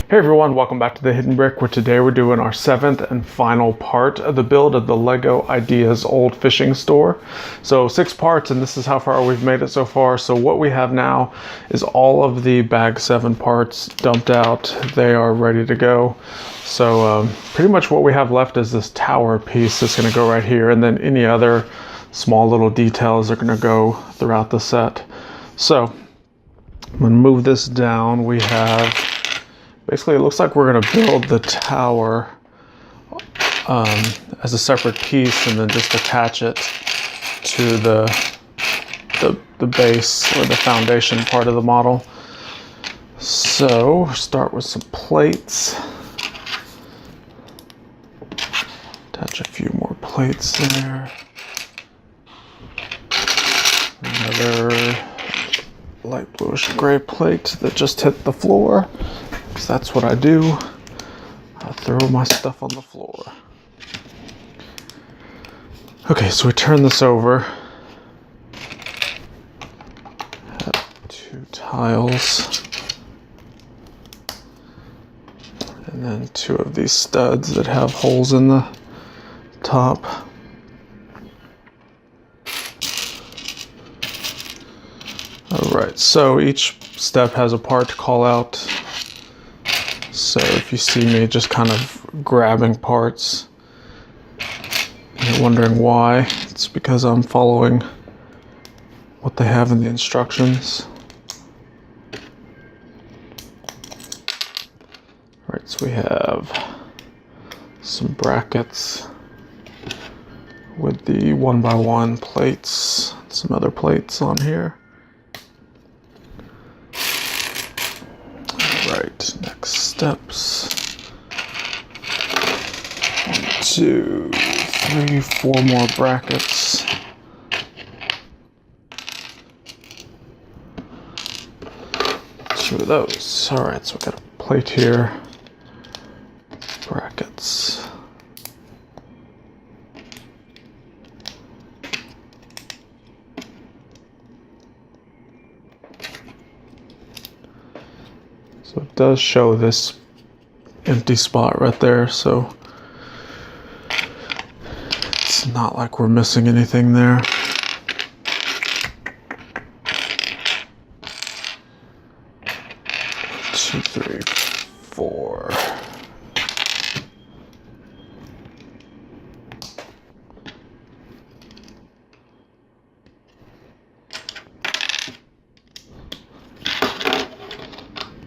Hey everyone, welcome back to The Hidden Brick, where today we're doing our 7th and final part of the build of the LEGO Ideas old fishing store. So 6 parts, and this is how far we've made it so far. So what we have now is all of the bag 7 parts dumped out. They are ready to go. So pretty much what we have left is this tower piece that's going to go right here, and then any other small little details are going to go throughout the set. So I'm going to move this down. We have basically, it looks like we're going to build the tower as a separate piece and then just attach it to the base or the foundation part of the model. So start with some plates. Attach a few more plates there. Another light bluish gray plate that just hit the floor. That's what I do. I throw my stuff on the floor. Okay, so we turn this over. Have 2 tiles. And then 2 of these studs that have holes in the top. Alright, so each step has a part to call out. So if you see me just kind of grabbing parts, and you're wondering why, it's because I'm following what they have in the instructions. Alright, so we have some brackets with the 1x1 plates, some other plates on here. Right, next steps. 1, 2, 3, 4 more brackets. Two of those. Alright, so we got a plate here. Brackets. So it does show this empty spot right there, so it's not like we're missing anything there. Two, three, 4.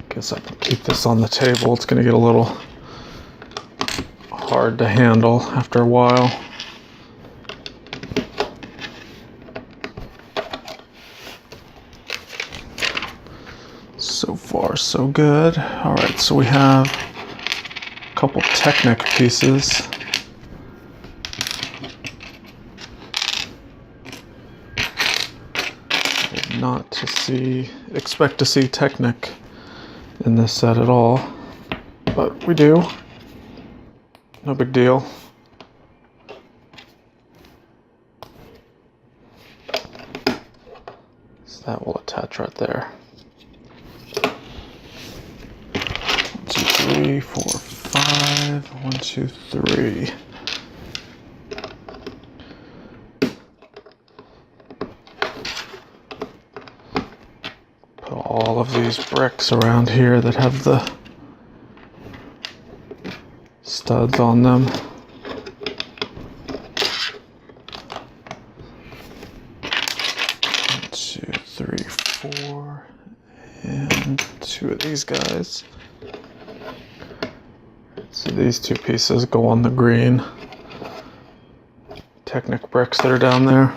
Guess I can keep this on the table. It's going to get a little hard to handle after a while. So far, so good. All right, so we have a couple Technic pieces. Not to expect to see Technic in this set at all, but we do. No big deal. So that will attach right there. 1, 2, 3, 4, 5. 1, 2, 3. Put all of these bricks around here that have the studs on them. 1, 2, 3, 4, and 2 of these guys. So these 2 pieces go on the green Technic bricks that are down there.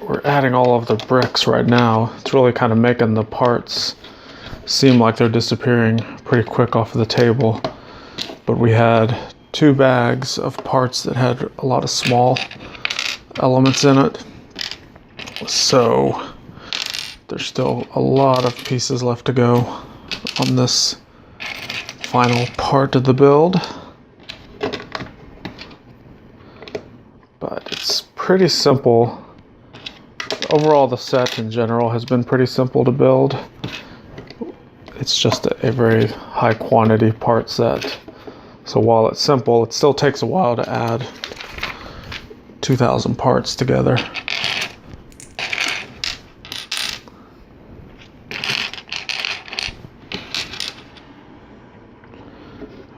We're adding all of the bricks right now. It's really kind of making the parts seem like they're disappearing pretty quick off of the table. But we had 2 bags of parts that had a lot of small elements in it. So there's still a lot of pieces left to go on this final part of the build. But it's pretty simple. Overall, the set in general has been pretty simple to build. It's just a very high quantity part set. So while it's simple, it still takes a while to add 2,000 parts together.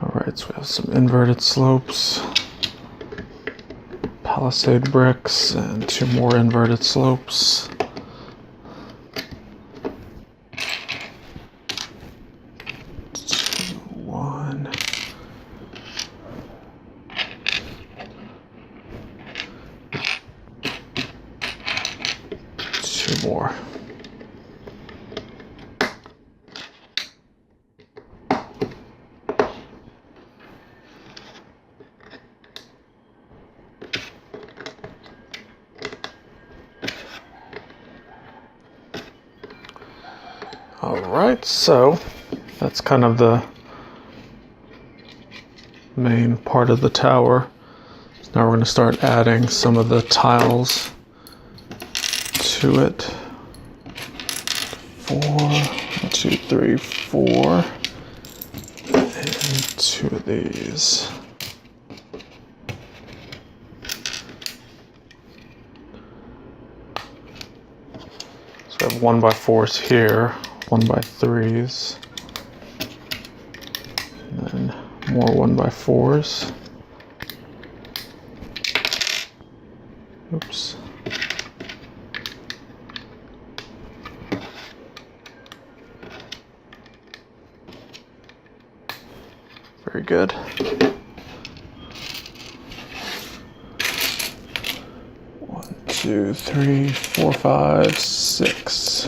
Alright, so we have some inverted slopes, palisade bricks, and 2 more inverted slopes. More. All right, so that's kind of the main part of the tower. So now we're going to start adding some of the tiles to it. 4, 1, 2, 3, 4, and 2 of these. So I have 1x4s here, 1x3s, and then more 1x4s. Oops. Very good. One, 2, 3, 4, 5, 6.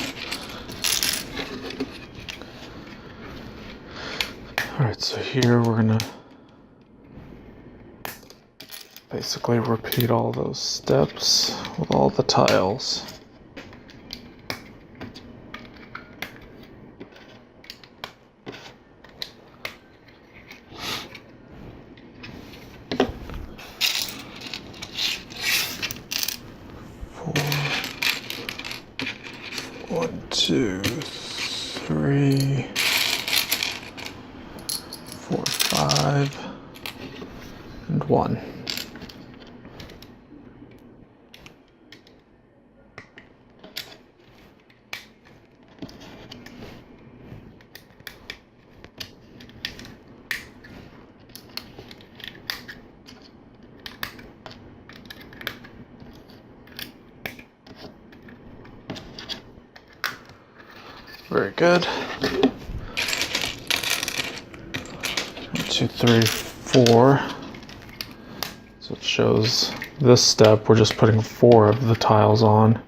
All right, so here we're gonna basically repeat all those steps with all the tiles. One, 2, 3, 4, 5, and 1. Very good. 1, 2, 3, 4. So it shows this step, we're just putting 4 of the tiles on.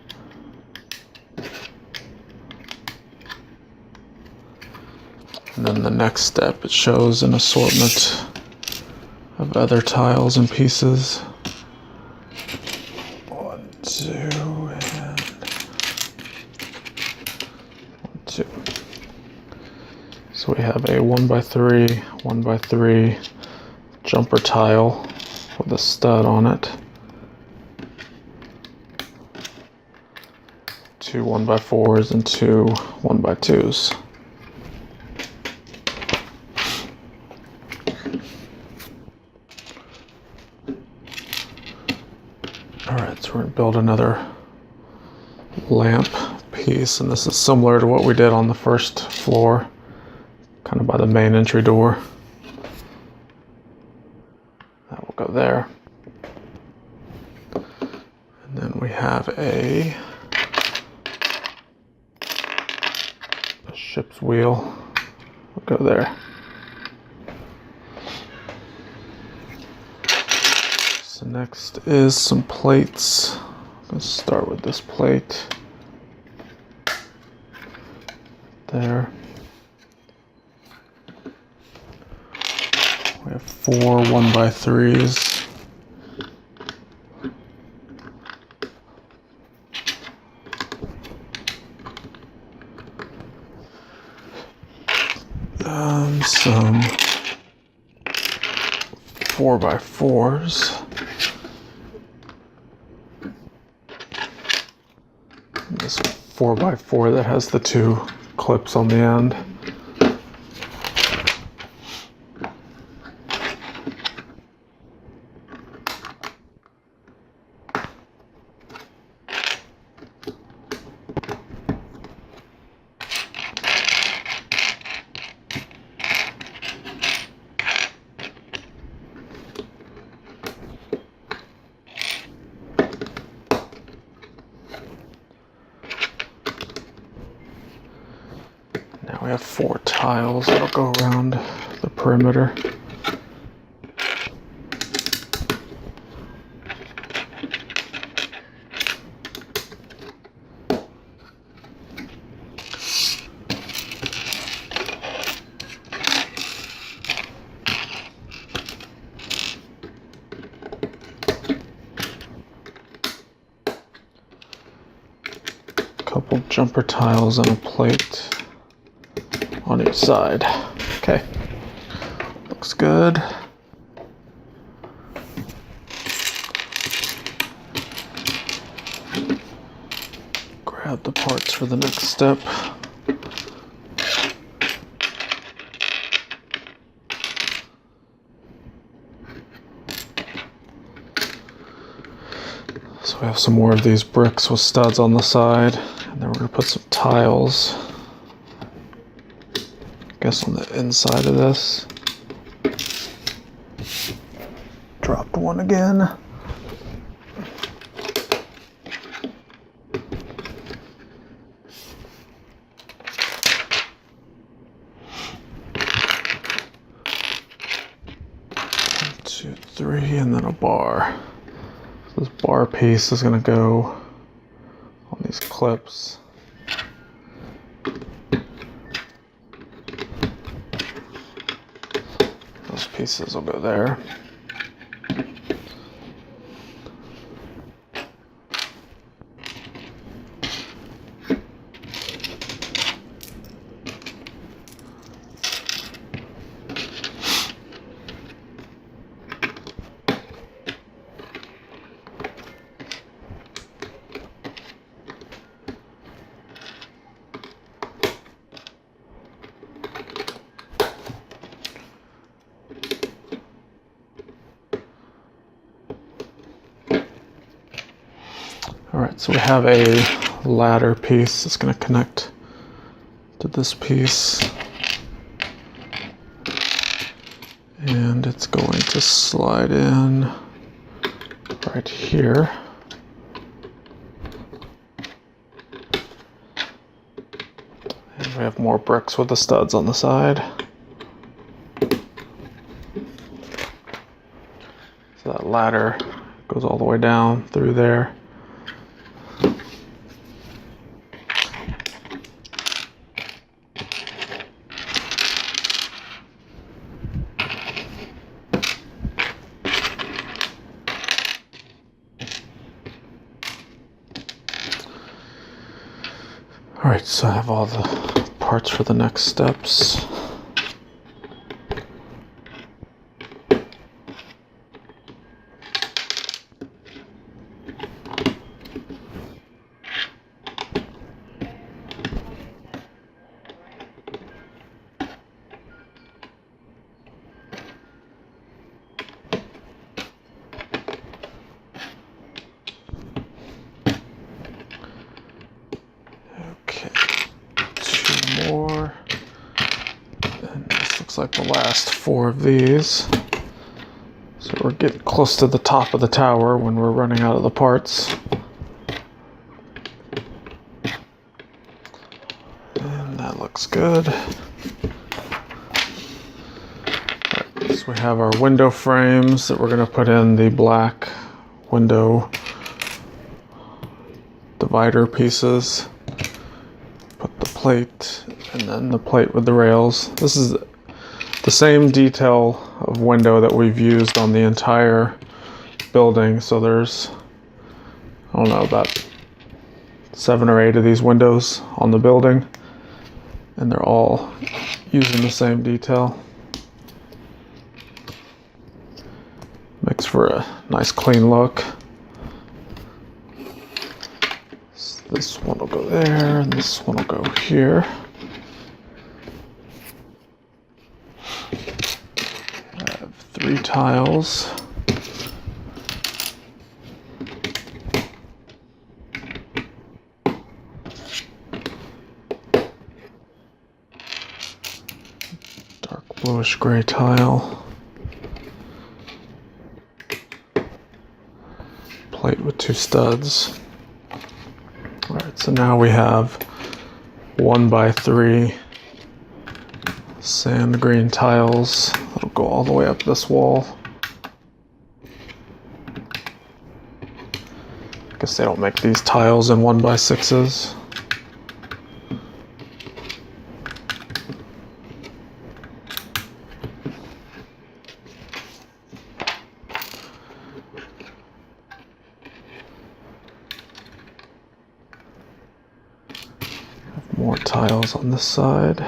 And then the next step, it shows an assortment of other tiles and pieces. 1, 2, and 1, 2. So we have a 1x3, 1x3 jumper tile with a stud on it. 2 1x4s and 2 1x2s. Alright, so we're going to build another lamp piece, and this is similar to what we did on the first floor, kind of by the main entry door. That will go there. And then we have a ship's wheel. Will go there. So next is some plates. Let's start with this plate. There. We have 4 1x3s. Some 4x4s. This 4x4 that has the two clips on the end. Now we have 4 tiles that'll go around the perimeter. Couple jumper tiles and a plate on each side. Okay, looks good. Grab the parts for the next step. So we have some more of these bricks with studs on the side, and then we're going to put some tiles, I guess, on the inside of this. Dropped one again. One, 2, 3, and then a bar. This bar piece is going to go on these clips. Those pieces will go there. Alright, so we have a ladder piece that's going to connect to this piece. And it's going to slide in right here. And we have more bricks with the studs on the side. So that ladder goes all the way down through there. Alright, so I have all the parts for the next steps. More, and this looks like the last 4 of these. So we're getting close to the top of the tower when we're running out of the parts. And that looks good. Right, so we have our window frames that we're going to put in the black window divider pieces. Plate, and then the plate with the rails. This is the same detail of window that we've used on the entire building. So there's, I don't know, about 7 or 8 of these windows on the building, and they're all using the same detail. Makes for a nice clean look. So this one will go there, and this one will go here. I have 3 tiles. Dark bluish gray tile. Plate with 2 studs. Alright, so now we have 1x3 sand green tiles that'll go all the way up this wall. I guess they don't make these tiles in 1x6s. More tiles on this side.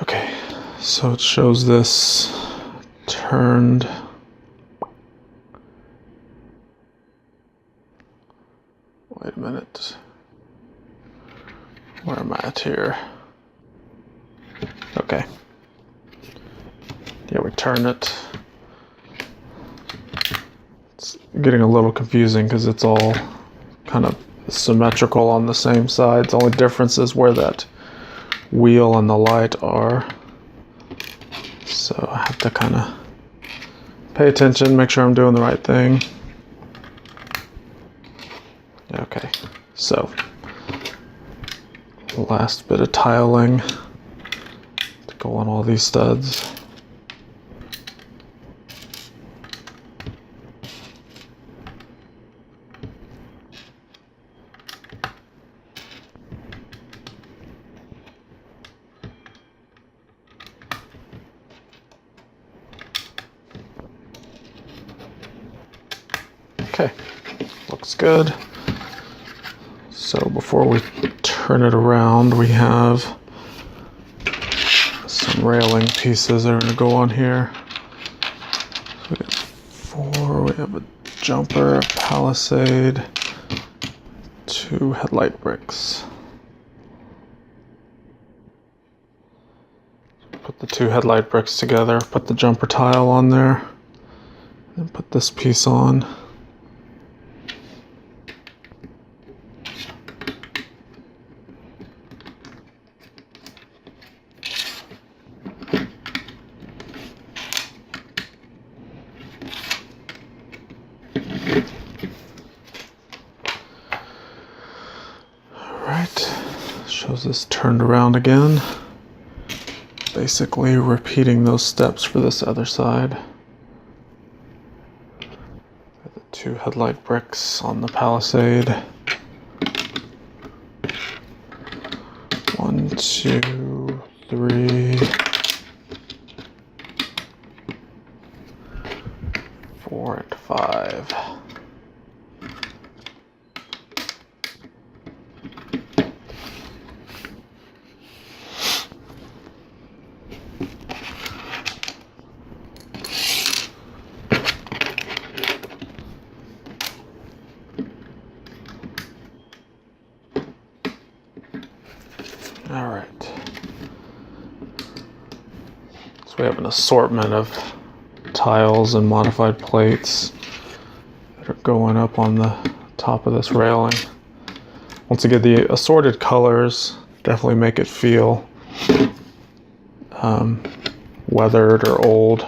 Okay, so it shows this turned. Wait a minute. Where am I at here? Okay. Yeah, we turn it. It's getting a little confusing because it's all kind of symmetrical on the same sides. The only difference is where that wheel and the light are. So I have to kind of pay attention, make sure I'm doing the right thing. Okay, so the last bit of tiling to go on all these studs. Okay, looks good. So before we turn it around, we have some railing pieces that are going to go on here. So we got 4, we have a jumper, a palisade, 2 headlight bricks. Put the 2 headlight bricks together, put the jumper tile on there, and put this piece on. Alright, shows this turned around again. Basically repeating those steps for this other side. The 2 headlight bricks on the palisade. 1, 2, 3, 4, and 5. All right. So we have an assortment of tiles and modified plates that are going up on the top of this railing. Once again, the assorted colors definitely make it feel weathered or old.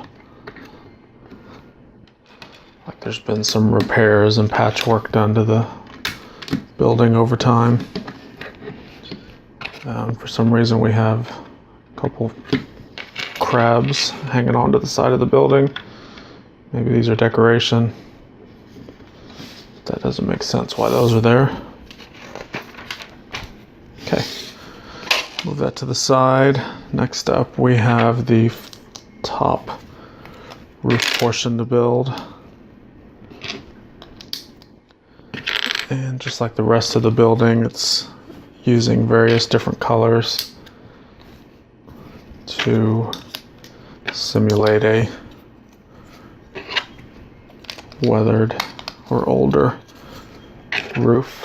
Like there's been some repairs and patchwork done to the building over time. For some reason we have a couple crabs hanging onto the side of the building. Maybe these are decoration. That doesn't make sense why those are there. Okay, move that to the side. Next up, we have the top roof portion to build. And just like the rest of the building, it's using various different colors to simulate a weathered or older roof.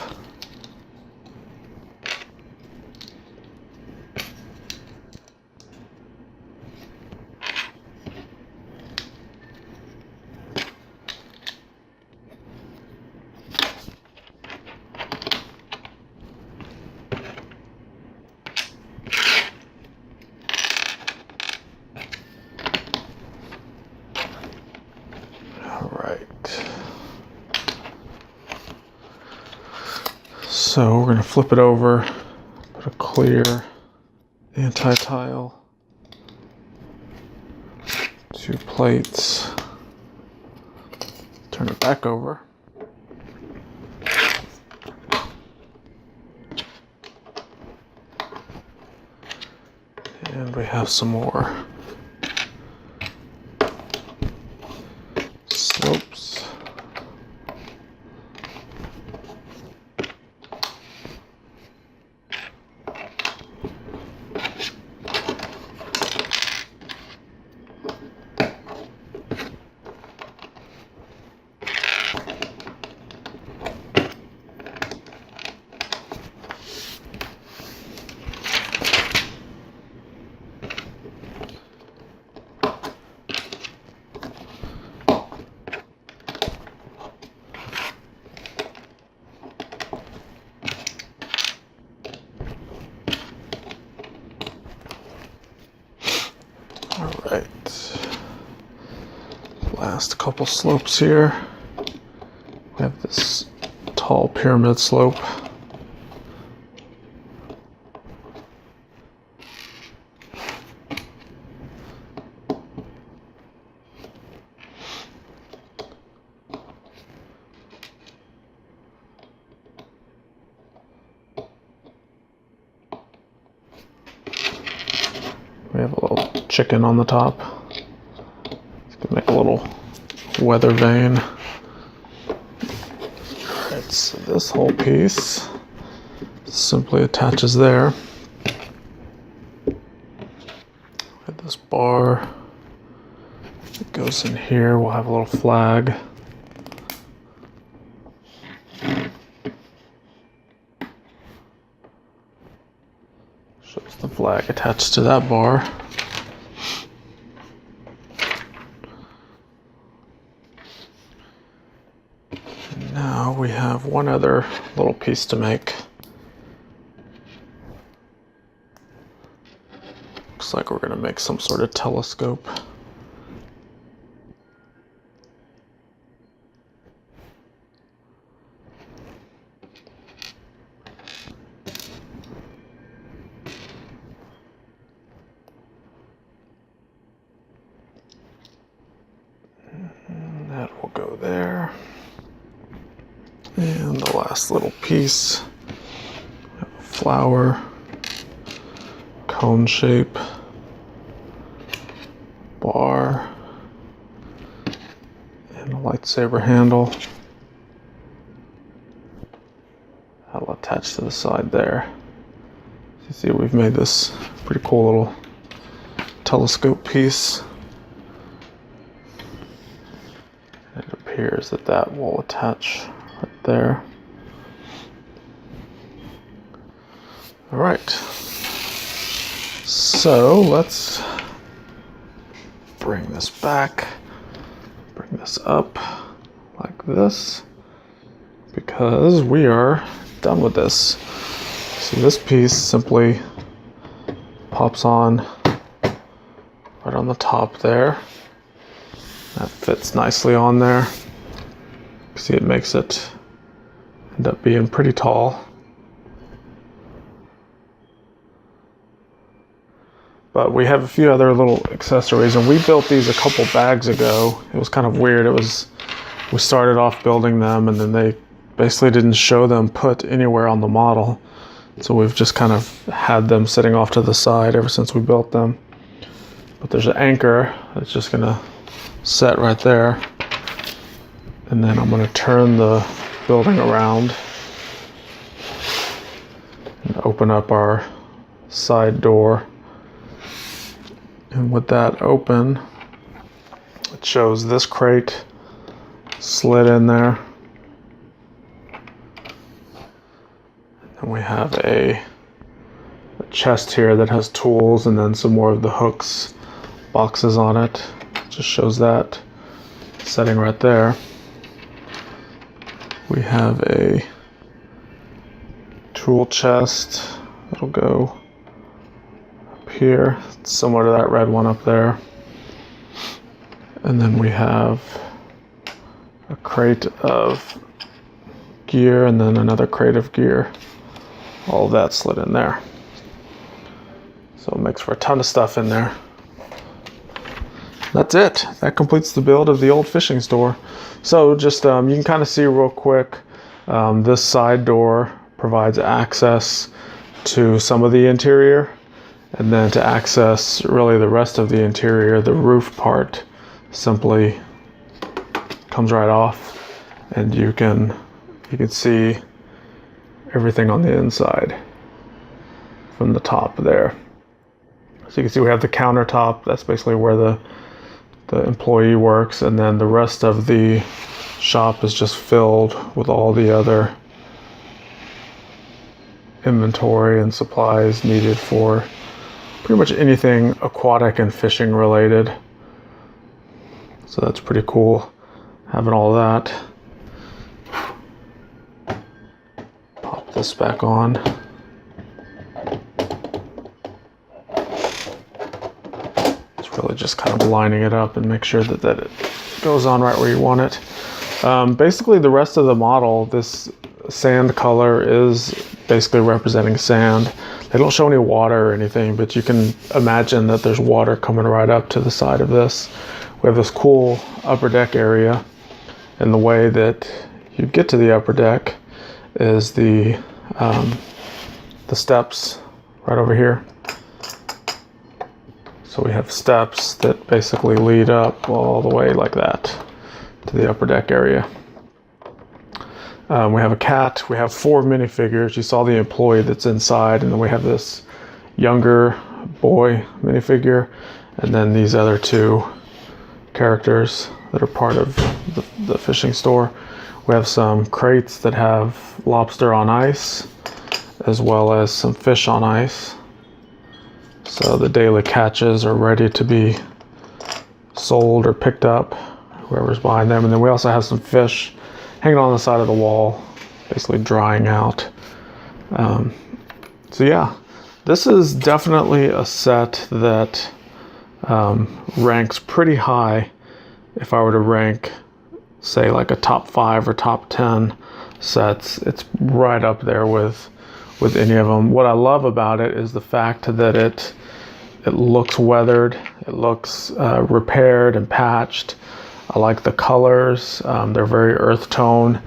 So we're going to flip it over, put a clear anti-tile, 2 plates, turn it back over. And we have some more slopes. Alright, last couple slopes here. We have this tall pyramid slope. We have a little chicken on the top. It's gonna make a little weather vane. Alright, so this whole piece simply attaches there. With this bar that goes in here, we'll have a little flag. Shows the flag attached to that bar. And now we have one other little piece to make. Looks like we're going to make some sort of telescope. That will go there. And the last little piece, flower, cone shape, bar, and a lightsaber handle. That'll attach to the side there. You see, we've made this pretty cool little telescope piece. It appears that that will attach right there. All right, so let's bring this back, bring this up like this, because we are done with this. See, this piece simply pops on right on the top there. That fits nicely on there. See, it makes it end up being pretty tall. But we have a few other little accessories, and we built these a couple bags ago. It was kind of weird. We started off building them, and then they basically didn't show them put anywhere on the model. So we've just kind of had them sitting off to the side ever since we built them. But there's an anchor that's just gonna set right there. And then I'm gonna turn the building around and open up our side door. And with that open, it shows this crate slid in there. And we have a chest here that has tools and then some more of the hooks boxes on it. Just shows that setting right there. We have a tool chest that'll go up here. It's similar to that red one up there. And then we have a crate of gear and then another crate of gear. All of that slid in there. So it makes for a ton of stuff in there. That's it. That completes the build of the old fishing store. So just you can kind of see real quick, this side door provides access to some of the interior, and then to access really the rest of the interior, the roof part simply comes right off, and you can see everything on the inside from the top there. So you can see we have the countertop. That's basically where the employee works, and then the rest of the shop is just filled with all the other inventory and supplies needed for pretty much anything aquatic and fishing related. So that's pretty cool having all that. Pop this back on. Really just kind of lining it up and make sure that it goes on right where you want it. Basically the rest of the model, this sand color is basically representing sand. They don't show any water or anything, but you can imagine that there's water coming right up to the side of this. We have this cool upper deck area, and the way that you get to the upper deck is the steps right over here. So we have steps that basically lead up all the way like that to the upper deck area. We have a cat. We have 4 minifigures. You saw the employee that's inside, and then we have this younger boy minifigure, and then these other 2 characters that are part of the fishing store. We have some crates that have lobster on ice, as well as some fish on ice. So the daily catches are ready to be sold or picked up, whoever's buying them. And then we also have some fish hanging on the side of the wall, basically drying out. So yeah, this is definitely a set that ranks pretty high. If I were to rank, say, like a top 5 or top 10 sets, it's right up there with any of them. What I love about it is the fact that it looks weathered, it looks repaired and patched. I like the colors, they're very earth tone.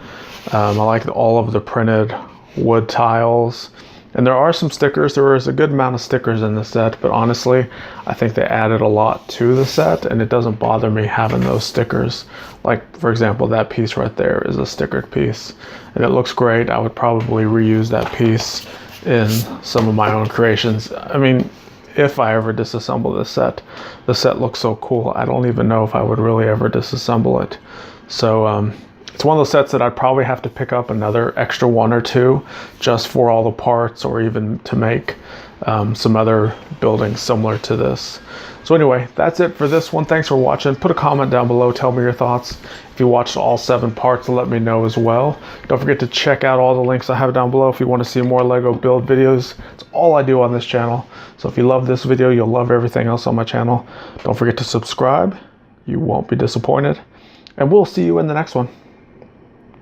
I like all of the printed wood tiles. And there are some stickers. There is a good amount of stickers in the set, but honestly, I think they added a lot to the set, and it doesn't bother me having those stickers. Like, for example, that piece right there is a stickered piece, and it looks great. I would probably reuse that piece in some of my own creations. I mean, if I ever disassemble this set, the set looks so cool. I don't even know if I would really ever disassemble it. So, it's one of those sets that I'd probably have to pick up another extra 1 or 2 just for all the parts, or even to make some other buildings similar to this. So anyway, that's it for this one. Thanks for watching. Put a comment down below. Tell me your thoughts. If you watched all 7 parts, let me know as well. Don't forget to check out all the links I have down below if you want to see more Lego build videos. It's all I do on this channel. So if you love this video, you'll love everything else on my channel. Don't forget to subscribe. You won't be disappointed. And we'll see you in the next one.